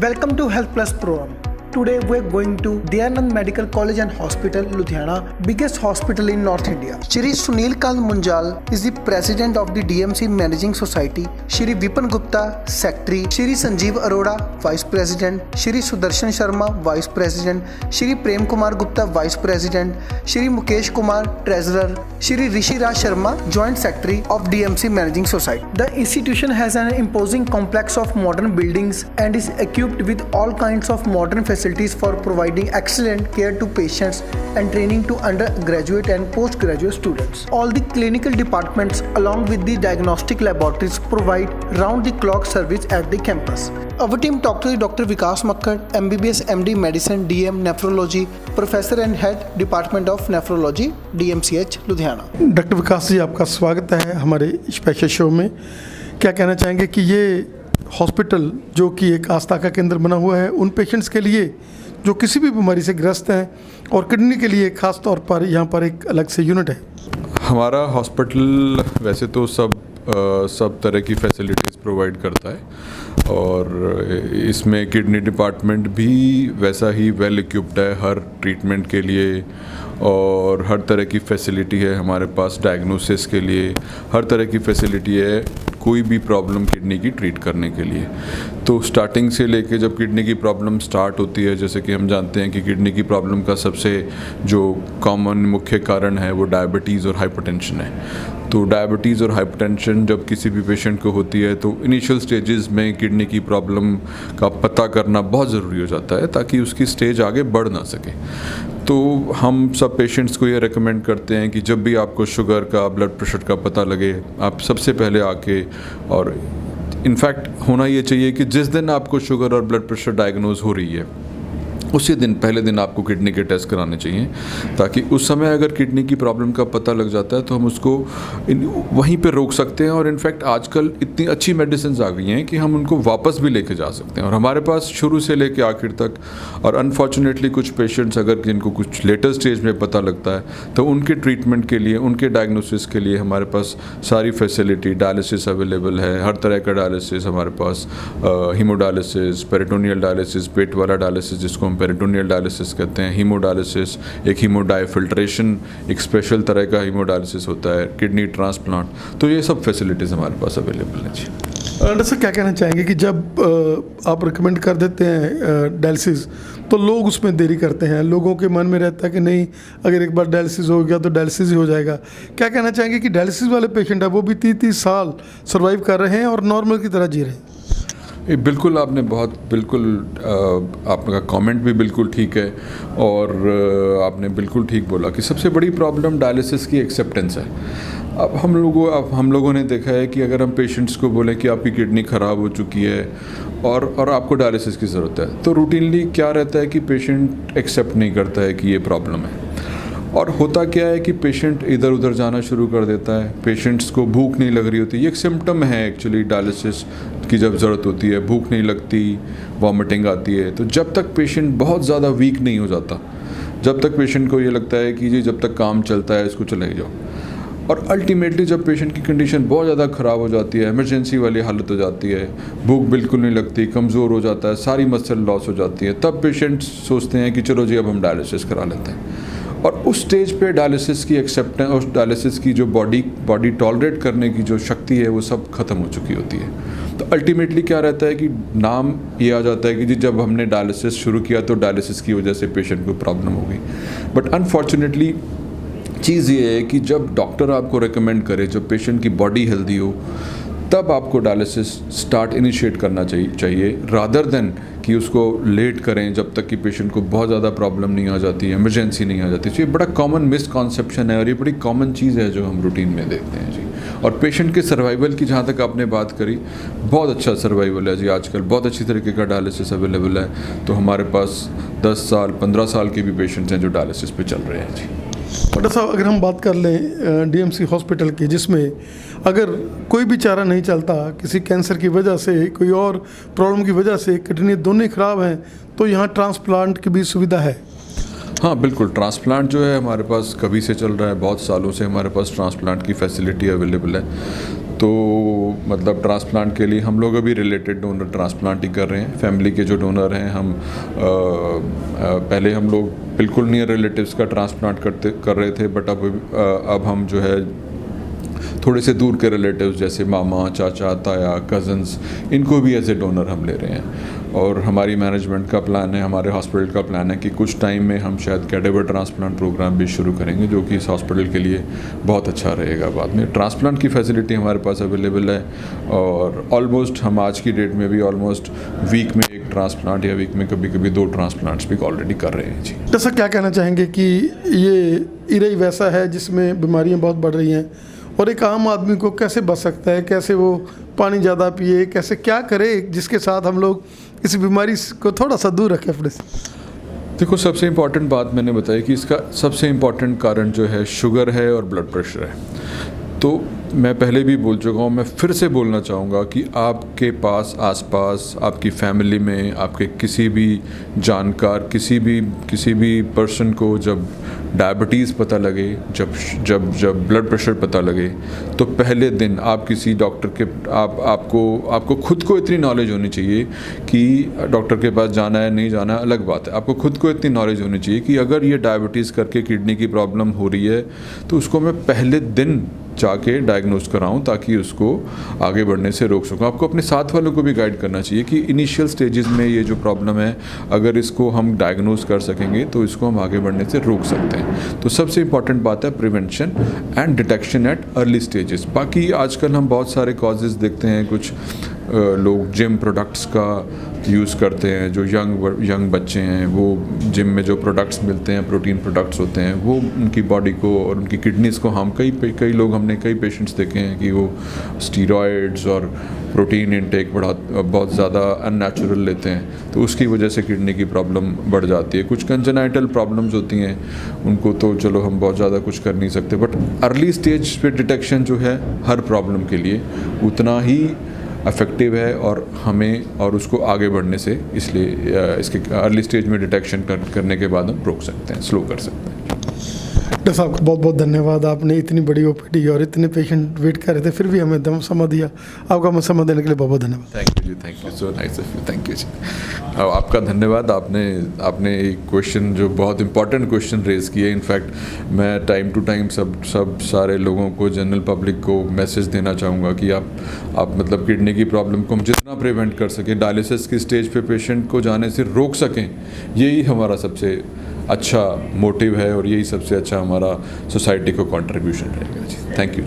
Welcome to Health Plus program. Today we're going to Dayanand Medical College and Hospital, Ludhiana, biggest hospital in North India. Shri Sunil Kant Munjal is the president of the DMC Managing Society. Shri Vipan Gupta, secretary. Shri Sanjeev Arora, vice president. Shri Sudarshan Sharma, vice president. Shri Prem Kumar Gupta, vice president. Shri Mukesh Kumar, treasurer. Shri Rishi Raj Sharma, joint secretary of DMC Managing Society. The institution has an imposing complex of modern buildings and is equipped with all kinds of modern facilities for providing excellent care to patients and training to undergraduate and postgraduate students. All the clinical departments along with the diagnostic laboratories provide round-the-clock service at the campus. Our team talked to Dr. Vikas Makkad, MBBS MD Medicine, DM Nephrology, Professor and Head Department of Nephrology, DMCH, Ludhiana. Doctor Vikas ji, आपका स्वागत है हमारे special show में। क्या कहना चाहेंगे कि ये हॉस्पिटल जो कि एक आस्था का केंद्र बना हुआ है उन पेशेंट्स के लिए जो किसी भी बीमारी से ग्रस्त हैं और किडनी के लिए खास तौर पर यहाँ पर एक अलग से यूनिट है? हमारा हॉस्पिटल वैसे तो सब तरह की फैसिलिटीज़ प्रोवाइड करता है और इसमें किडनी डिपार्टमेंट भी वैसा ही वेल इक्विप्ड है हर ट्रीटमेंट के लिए, और हर तरह की फैसिलिटी है हमारे पास डायग्नोसिस के लिए, हर तरह की फैसिलिटी है कोई भी प्रॉब्लम किडनी की ट्रीट करने के लिए। तो स्टार्टिंग से लेके जब किडनी की प्रॉब्लम स्टार्ट होती है, जैसे कि हम जानते हैं कि किडनी की प्रॉब्लम का सबसे जो कॉमन मुख्य कारण है वो डायबिटीज़ और हाइपरटेंशन है। तो डायबिटीज़ और हाइपरटेंशन जब किसी भी पेशेंट को होती है तो इनिशियल स्टेजेस में किडनी की प्रॉब्लम का पता करना बहुत ज़रूरी हो जाता है ताकि उसकी स्टेज आगे बढ़ ना सके। तो हम सब पेशेंट्स को ये रेकमेंड करते हैं कि जब भी आपको शुगर का, ब्लड प्रेशर का पता लगे, आप सबसे पहले आके, और इनफैक्ट होना ये चाहिए कि जिस दिन आपको शुगर और ब्लड प्रेशर डायग्नोज हो रही है उसी दिन पहले दिन आपको किडनी के टेस्ट कराने चाहिए, ताकि उस समय अगर किडनी की प्रॉब्लम का पता लग जाता है तो हम उसको वहीं पे रोक सकते हैं। और इनफैक्ट आजकल इतनी अच्छी मेडिसिन आ गई हैं कि हम उनको वापस भी लेके जा सकते हैं। और हमारे पास शुरू से लेके आखिर तक, और अनफॉर्चुनेटली कुछ पेशेंट्स अगर जिनको कुछ लेटर स्टेज में पता लगता है तो उनके ट्रीटमेंट के लिए, उनके डायग्नोसिस के लिए हमारे पास सारी फैसिलिटी, डायलिसिस अवेलेबल है, हर तरह का डायलिसिस हमारे पास, हीमोडायलिसिस, पेरिटोनियल डायलिसिस, पेट वाला डायलिसिस जिसको हम पेरिटोनियल डायलिसिस कहते हैं, हीमोडायलिसिस, एक हीमोडाइफिल्ट्रेशन, एक स्पेशल तरह का हीमोडायलिसिस होता है, किडनी ट्रांसप्लांट, तो ये सब फैसिलिटीज़ हमारे पास अवेलेबल हैं जी। डॉक्टर साहब, क्या कहना चाहेंगे कि जब आप रिकमेंड कर देते हैं डायलिसिस तो लोग उसमें देरी करते हैं, लोगों के मन में रहता है कि नहीं अगर एक बार डायलिसिस हो गया तो डायलिसिस ही हो जाएगा। क्या कहना चाहेंगे कि डायलिसिस वाले पेशेंट है वो भी 30-30 साल सर्वाइव कर रहे हैं और नॉर्मल की तरह जी रहे हैं? बिल्कुल, आपने आपका कमेंट भी बिल्कुल ठीक है, और आपने बिल्कुल ठीक बोला कि सबसे बड़ी प्रॉब्लम डायलिसिस की एक्सेप्टेंस है। अब हम लोगों ने देखा है कि अगर हम पेशेंट्स को बोलें कि आपकी किडनी ख़राब हो चुकी है और आपको डायलिसिस की ज़रूरत है, तो रूटीनली क्या रहता है कि पेशेंट एक्सेप्ट नहीं करता है कि ये प्रॉब्लम है। और होता क्या है कि पेशेंट इधर उधर जाना शुरू कर देता है, पेशेंट्स को भूख नहीं लग रही होती। ये एक सिम्टम है एक्चुअली डायलिसिस की, जब ज़रूरत होती है भूख नहीं लगती, वॉमिटिंग आती है। तो जब तक पेशेंट बहुत ज़्यादा वीक नहीं हो जाता, जब तक पेशेंट को ये लगता है कि जी जब तक काम चलता है इसको चले जाओ, और अल्टीमेटली जब पेशेंट की कंडीशन बहुत ज़्यादा ख़राब हो जाती है, इमरजेंसी वाली हालत हो जाती है, भूख बिल्कुल नहीं लगती, कमज़ोर हो जाता है, सारी मसल लॉस हो जाती है, तब पेशेंट सोचते हैं कि चलो जी अब हम डायलिसिस करा लेते हैं। और उस स्टेज पे डायलिसिस की एक्सेप्टेंस और डायलिसिस की जो बॉडी टॉलरेट करने की जो शक्ति है वो सब ख़त्म हो चुकी होती है। तो अल्टीमेटली क्या रहता है कि नाम ये आ जाता है कि जी जब हमने डायलिसिस शुरू किया तो डायलिसिस की वजह से पेशेंट को प्रॉब्लम हो गई। बट अनफॉर्चुनेटली चीज़ ये है कि जब डॉक्टर आपको रेकमेंड करे, जब पेशेंट की बॉडी हेल्दी हो, तब आपको डायलिसिस स्टार्ट इनिशिएट करना चाहिए रादर देन कि उसको लेट करें जब तक कि पेशेंट को बहुत ज़्यादा प्रॉब्लम नहीं आ जाती, इमरजेंसी नहीं आ जाती। तो ये बड़ा कॉमन मिसकॉन्सेप्शन है और ये बड़ी कॉमन चीज़ है जो हम रूटीन में देखते हैं जी। और पेशेंट के सर्वाइवल की जहाँ तक आपने बात करी, बहुत अच्छा सर्वाइवल है जी आजकल, बहुत अच्छी तरीके का डायलिसिस अवेलेबल है। तो हमारे पास 10 साल 15 साल के भी पेशेंट्स हैं जो डायलिसिस पे चल रहे हैं जी। डॉक्टर साहब, अगर हम बात कर लें डीएमसी हॉस्पिटल की, जिसमें अगर कोई भी चारा नहीं चलता, किसी कैंसर की वजह से, कोई और प्रॉब्लम की वजह से किडनी दोनों ही ख़राब हैं, तो यहाँ ट्रांसप्लांट की भी सुविधा है? हाँ बिल्कुल, ट्रांसप्लांट जो है हमारे पास कभी से चल रहा है, बहुत सालों से हमारे पास ट्रांसप्लांट की फैसिलिटी अवेलेबल है। तो मतलब ट्रांसप्लांट के लिए हम लोग अभी रिलेटेड डोनर ट्रांसप्लांट ही कर रहे हैं। फैमिली के जो डोनर हैं हम पहले हम लोग बिल्कुल नियर रिलेटिव्स का ट्रांसप्लांट कर रहे थे, बट अब हम जो है थोड़े से दूर के रिलेटिव्स जैसे मामा, चाचा, ताया, कज़न्स, इनको भी एज ए डोनर हम ले रहे हैं। और हमारी मैनेजमेंट का प्लान है, हमारे हॉस्पिटल का प्लान है कि कुछ टाइम में हम शायद कैडेवर ट्रांसप्लांट प्रोग्राम भी शुरू करेंगे, जो कि इस हॉस्पिटल के लिए बहुत अच्छा रहेगा। बाद में ट्रांसप्लांट की फैसिलिटी हमारे पास अवेलेबल है और ऑलमोस्ट हम आज की डेट में भी ऑलमोस्ट वीक में एक ट्रांसप्लांट या वीक में कभी कभी 2 ट्रांसप्लांट्स भी ऑलरेडी कर रहे हैं जी। जैसा क्या कहना चाहेंगे कि ये इरई वैसा है जिसमें बीमारियां बहुत बढ़ रही हैं और एक आम आदमी को कैसे बच सकता है, कैसे वो पानी ज़्यादा पिए, कैसे क्या करे जिसके साथ हम लोग इस बीमारी को थोड़ा सा दूर रखें अपने से? देखो, सबसे इम्पॉर्टेंट बात मैंने बताई कि इसका सबसे इम्पॉर्टेंट कारण जो है शुगर है और ब्लड प्रेशर है। तो मैं पहले भी बोल चुका हूँ, मैं फिर से बोलना चाहूँगा कि आपके पास आसपास आपकी फैमिली में आपके किसी भी जानकार किसी भी पर्सन को जब डायबिटीज़ पता लगे, जब ब्लड प्रेशर पता लगे, तो पहले दिन आप किसी डॉक्टर के आपको खुद को इतनी नॉलेज होनी चाहिए कि डॉक्टर के पास जाना है नहीं जाना है अलग बात है। आपको खुद को इतनी नॉलेज होनी चाहिए कि अगर ये डायबिटीज़ करके किडनी की प्रॉब्लम हो रही है तो उसको मैं पहले दिन जाके डायग्नोज कराऊं ताकि उसको आगे बढ़ने से रोक सकूं। आपको अपने साथ वालों को भी गाइड करना चाहिए कि इनिशियल स्टेजेस में ये जो प्रॉब्लम है, अगर इसको हम डायग्नोज कर सकेंगे तो इसको हम आगे बढ़ने से रोक सकते हैं। तो सबसे इम्पॉर्टेंट बात है prevention and detection at early stages. बाकी आजकल हम बहुत सारे कॉजेज़ देखते हैं, कुछ लोग जिम प्रोडक्ट्स का यूज़ करते हैं, जो यंग बच्चे हैं वो जिम में जो प्रोडक्ट्स मिलते हैं, प्रोटीन प्रोडक्ट्स होते हैं, वो उनकी बॉडी को और उनकी किडनीज़ को हम कई लोग हमने कई पेशेंट्स देखे हैं कि वो स्टीरॉयड्स और प्रोटीन इनटेक बहुत ज़्यादा अननेचुरल लेते हैं, तो उसकी वजह से किडनी की प्रॉब्लम बढ़ जाती है। कुछ कंजेनाइटल प्रॉब्लम्स होती हैं, उनको तो चलो हम बहुत ज़्यादा कुछ कर नहीं सकते, बट अर्ली स्टेज पे डिटेक्शन जो है हर प्रॉब्लम के लिए उतना ही इफेक्टिव है और हमें और उसको आगे बढ़ने से, इसलिए इसके अर्ली स्टेज में डिटेक्शन करने के बाद हम रोक सकते हैं, स्लो कर सकते हैं। डॉक्टर साहब को बहुत बहुत धन्यवाद, आपने इतनी बड़ी ओपीडी और इतने पेशेंट वेट कर रहे थे फिर भी हमें दम समय दिया। आपका समय देने के लिए बहुत बहुत धन्यवाद। Thank you ji, thank you, so nice of you, thank you ji. आपका धन्यवाद, आपने एक क्वेश्चन जो बहुत इंपॉर्टेंट क्वेश्चन रेज़ किए। इनफैक्ट मैं टाइम टू टाइम सब सारे लोगों को, जनरल पब्लिक को मैसेज देना चाहूँगा कि आप मतलब किडनी की प्रॉब्लम को हम जितना प्रिवेंट कर सकें, डायलिसिस की स्टेज पे पेशेंट को जाने से रोक सकें, यही हमारा सबसे अच्छा मोटिव है और यही सबसे अच्छा हमारा सोसाइटी को कंट्रीब्यूशन रहेगा जी। Thank you.